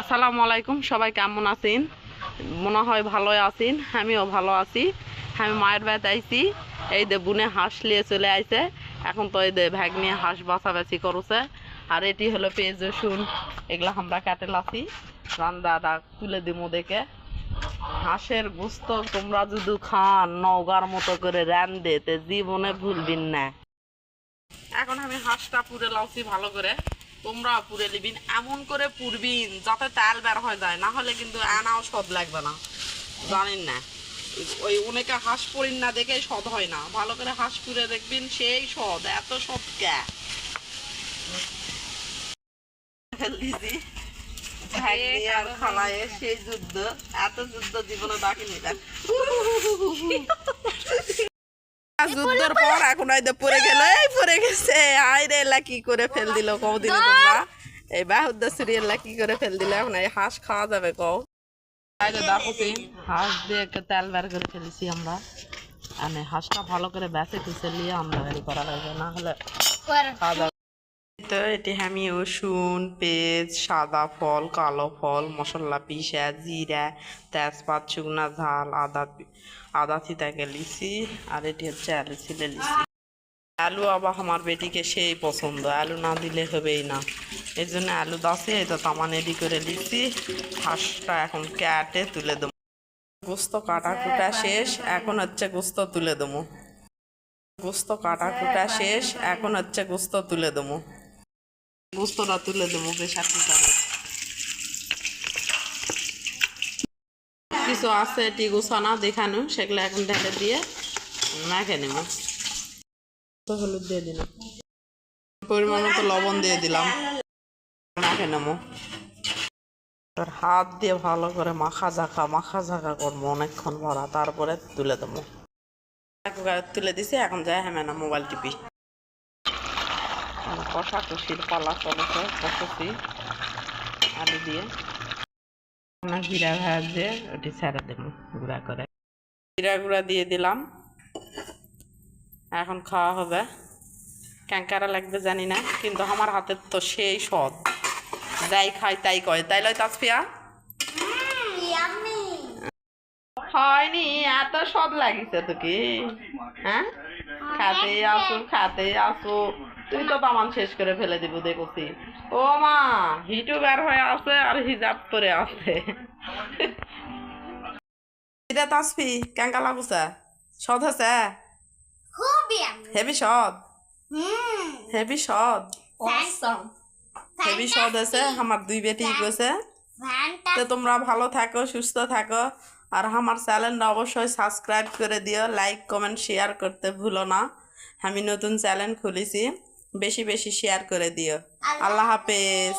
আসসালামু আলাইকুম, সবাই কেমন আছেন? মনে হয় ভালোই আছেন। আমিও ভালো আছি। আমি মায়ের বাড়িতে আইছি। এই দে বুনে হাঁস নিয়ে চলে আইছে। এখন তো এই দে ভ্যাগ নিয়ে হাঁস বাছাবাছি করছে। আর এটি হলো পেঁয়াজ রসুন, এগুলো আমরা কাটে লাছি রান্দাটা তুলে দিব দেখে। হাঁসের গোস্ত তোমরা যদি খান নওগার মতো করে রান্ধে তে জীবনে ভুলবেন না। এখন আমি হাঁসটা পুড়ে লাউছি ভালো করে, তোমরা পুড়ে নিবিন, এমন করে পুড়বিন যাতে তেল বের হয়ে যায়, না হলে কিন্তু আনাও স্বাদ লাগবে না, জানেন না? ওই অনেকে হাঁস পড়িন না দেখে স্বাদ হয় না, ভালো করে হাঁস পুড়ে দেখবেন সেই স্বাদ, এত স্বাদ কে দিদি আর খালায় সেই যুদ্ধ, এত যুদ্ধ জীবনে দেখিনি। যুদ্ধের পর এখন হয়তো পড়ে গেল, এই পড়ে গেছে, আইরে এলা কি করে ফেল দিল কৌদিন তোমরা, এই বাহুদ্দা সিরিয়াল কি করে ফেল দিল। এখন এই হাঁস খাওয়া যাবে কও? দেখো হাঁস দিয়ে তেল বের করে ফেলেছি আমরা। মানে হাঁসটা ভালো করে বেঁচে টুসে নিয়ে আমরা রেডি করা লাগবে, না হলে খাওয়া যাবে। তো এটি আমি রসুন, পেঁয়াজ, সাদা ফল, কালো ফল, মশলা পিসা, জিরা, তেজপাত, শুকনা ঝাল, আদা থিতাকে লিছি। আর এটি হচ্ছে আলু ছিলে লিছি। আলু আবার আমার বেটিকে সেই পছন্দ, আলু না দিলে হবেই না, এই জন্য আলু দাসে এই তো তামান রেডি করে লিছি। হাঁসটা এখন কেটে তুলে দেবো। গোস্ত কাটা কুটা শেষ, এখন হচ্ছে গোস্ত তুলে দেবো। গোস্ত কাটা কুটা শেষ, এখন হচ্ছে গোস্ত তুলে দেবো। গোস্তটা তুলে দেবো প্রেসার কুকারে। কিছু আছে এটি গোছানা দেখানো, সেগুলো এখন ঢেলে দিয়ে মেখে নেব। হলুদ দিয়ে দিলাম, পরিমাণ মতো লবণ দিয়ে দিলাম, মেখে নেবো। এবার হাত দিয়ে ভালো করে মাখা ঝাঁকা করবো অনেকক্ষণ ভরা, তারপরে তুলে দেবো। কুকারে তুলে দিছি, এখন যাই হ্যাঁ না মোবাইল টিপি। কষা কষির পালা চলেছে, কষছি আলু দিয়ে। জিরা ভাজে ওটি ছেড়ে দেবো গুঁড়া করে, জিরা গুঁড়া দিয়ে দিলাম। এখন খাওয়া হবে। ক্যাঙ্কারা লাগবে জানি না, কিন্তু আমার হাতের তো সেই স্বাদ, যাই খাই তাই কয়, তাই লয় তাসফিয়া? হয়নি, এত স্বাদ লাগিছে তোকে? হ্যাঁ, খাতে আসো, তুই তো তামান শেষ করে ফেলে দিব দেখছি। ও মা, হিটু বের হয়ে আছে আর হিজাব করে আছে। তাসফি কেঙ্কা লাগুছে? সদ হচ্ছে? হেভি সদ, হেভি সদ, হেভি সদ হয়েছে। আমার দুই বেটি গেছে। তো তোমরা ভালো থাকো, সুস্থ থাকো, আর আমার চ্যানেলটা অবশ্যই সাবস্ক্রাইব করে দিও, লাইক কমেন্ট শেয়ার করতে ভুলো না। আমি নতুন চ্যানেল খুলেছি, বেশি বেশি শেয়ার করে দিও। আল্লাহ হাফেজ।